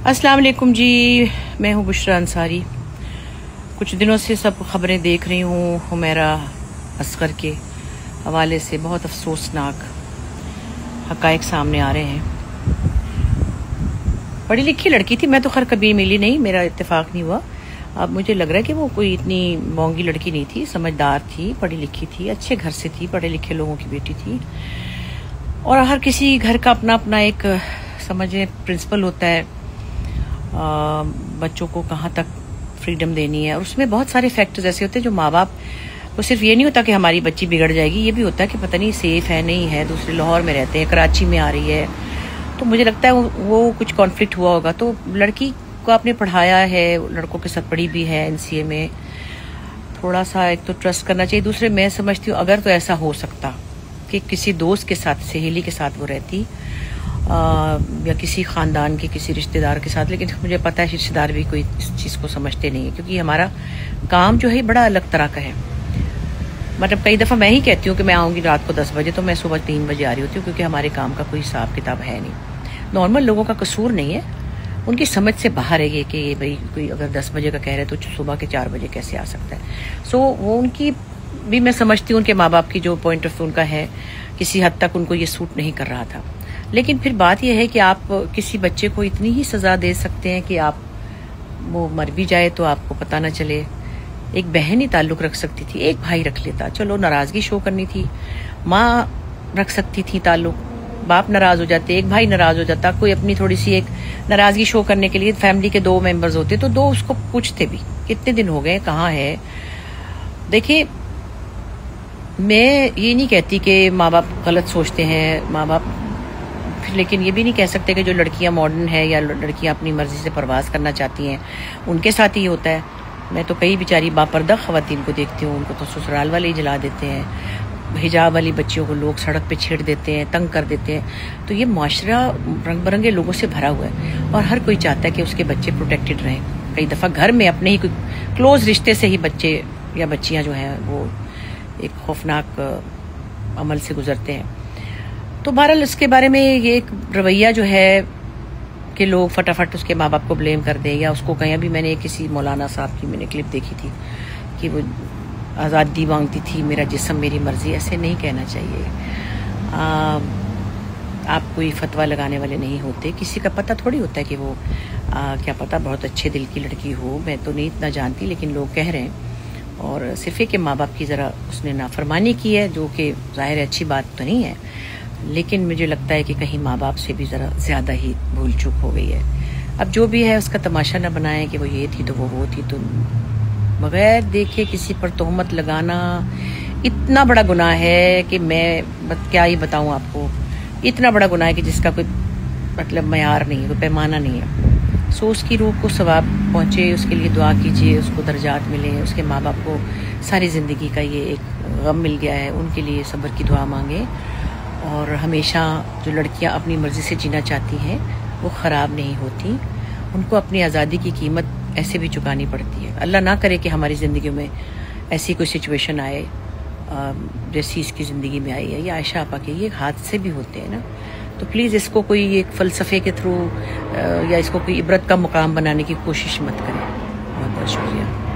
अस्सलाम वालेकुम जी, मैं हूँ बुशरा अंसारी। कुछ दिनों से सब खबरें देख रही हूँ हुमैरा असगर के हवाले से। बहुत अफसोसनाक हक़ाइक़ सामने आ रहे हैं। पढ़ी लिखी लड़की थी, मैं तो खैर कभी मिली नहीं, मेरा इत्तेफाक नहीं हुआ। अब मुझे लग रहा है कि वो कोई इतनी मोंगी लड़की नहीं थी, समझदार थी, पढ़ी लिखी थी, अच्छे घर से थी, पढ़े लिखे लोगों की बेटी थी। और हर किसी घर का अपना अपना एक समझे प्रिंसिपल होता है, बच्चों को कहाँ तक फ्रीडम देनी है। और उसमें बहुत सारे फैक्टर्स ऐसे होते हैं जो माँ बाप को सिर्फ ये नहीं होता कि हमारी बच्ची बिगड़ जाएगी, ये भी होता है कि पता नहीं सेफ है नहीं है, दूसरे लाहौर में रहते हैं, कराची में आ रही है। तो मुझे लगता है वो कुछ कॉन्फ्लिक्ट हुआ होगा। तो लड़की को आपने पढ़ाया है, लड़कों के साथ पढ़ी भी है NCA में, थोड़ा सा एक तो ट्रस्ट करना चाहिए। दूसरे मैं समझती हूँ अगर तो ऐसा हो सकता कि किसी दोस्त के साथ, सहेली के साथ वो रहती या किसी खानदान के किसी रिश्तेदार के साथ, लेकिन मुझे पता है रिश्तेदार भी कोई इस चीज़ को समझते नहीं है, क्योंकि हमारा काम जो है बड़ा अलग तरह का है। मतलब कई दफ़ा मैं ही कहती हूँ कि मैं आऊँगी रात को 10 बजे, तो मैं सुबह 3 बजे आ रही होती हूँ, क्योंकि हमारे काम का कोई हिसाब किताब है नहीं। नॉर्मल लोगों का कसूर नहीं है, उनकी समझ से बाहर है ये कि भाई कोई अगर 10 बजे का कह रहे हैं तो सुबह के 4 बजे कैसे आ सकता है। सो वो उनकी भी मैं समझती हूँ, उनके माँ बाप की जो पॉइंट ऑफ व्यू उनका है, किसी हद तक उनको ये सूट नहीं कर रहा था। लेकिन फिर बात यह है कि आप किसी बच्चे को इतनी ही सज़ा दे सकते हैं कि आप वो मर भी जाए तो आपको पता ना चले। एक बहन ही ताल्लुक़ रख सकती थी, एक भाई रख लेता, चलो नाराज़गी शो करनी थी, माँ रख सकती थी ताल्लुक़, बाप नाराज़ हो जाते, एक भाई नाराज़ हो जाता, कोई अपनी थोड़ी सी एक नाराज़गी शो करने के लिए फैमिली के 2 मेंबर्स होते तो 2 उसको पूछते भी कितने दिन हो गए, कहाँ है। देखिए, मैं ये नहीं कहती कि माँ बाप गलत सोचते हैं, माँ बाप, लेकिन ये भी नहीं कह सकते कि जो लड़कियां मॉडर्न है या लड़कियां अपनी मर्जी से परवास करना चाहती हैं उनके साथ ही होता है। मैं तो कई बेचारी बापर्दा ख़वातीन को देखती हूँ, उनको तो ससुराल वाले ही जला देते हैं, हिजाब वाली बच्चियों को लोग सड़क पे छेड़ देते हैं, तंग कर देते हैं। तो ये माशरा रंग बिरंगे लोगों से भरा हुआ है और हर कोई चाहता है कि उसके बच्चे प्रोटेक्टेड रहें। कई दफ़ा घर में अपने ही कोई क्लोज रिश्ते से ही बच्चे या बच्चियाँ जो हैं वो एक खौफनाक अमल से गुजरते हैं। तो बहरहाल इसके बारे में ये एक रवैया जो है कि लोग फटाफट उसके माँ बाप को ब्लेम कर दें या उसको कहीं। अभी मैंने किसी मौलाना साहब की मैंने क्लिप देखी थी कि वो आज़ादी मांगती थी, मेरा जिस्म मेरी मर्जी। ऐसे नहीं कहना चाहिए। आप कोई फतवा लगाने वाले नहीं होते, किसी का पता थोड़ी होता है कि वो क्या पता बहुत अच्छे दिल की लड़की हो, मैं तो नहीं इतना जानती, लेकिन लोग कह रहे हैं। और सिर्फ कि माँ बाप की ज़रा उसने नाफरमानी की है, जो कि ज़ाहिर है अच्छी बात तो नहीं है, लेकिन मुझे लगता है कि कहीं माँ बाप से भी ज़रा ज़्यादा ही भूल चूक हो गई है। अब जो भी है उसका तमाशा न बनाएं कि वो ये थी तो वो थी। तो बगैर देखे किसी पर तोहमत लगाना इतना बड़ा गुनाह है कि मैं क्या ही बताऊँ आपको। इतना बड़ा गुनाह है कि जिसका कोई मतलब मयार नहीं है, कोई पैमाना नहीं है। सो उसकी रूह को सवाब पहुँचे, उसके लिए दुआ कीजिए, उसको दर्जात मिले। उसके माँ बाप को सारी ज़िंदगी का ये एक गम मिल गया है, उनके लिए सब्र की दुआ मांगे। और हमेशा जो लड़कियां अपनी मर्ज़ी से जीना चाहती हैं वो ख़राब नहीं होती, उनको अपनी आज़ादी की कीमत ऐसे भी चुकानी पड़ती है। अल्लाह ना करे कि हमारी ज़िंदगी में ऐसी कोई सिचुएशन आए जैसी इसकी ज़िंदगी में आई है, या आयशा आपा के ये हादसे भी होते हैं ना। तो प्लीज़ इसको कोई एक फ़लसफ़े के थ्रू या इसको कोई इबरत का मुकाम बनाने की कोशिश मत करें। बहुत बहुत शुक्रिया।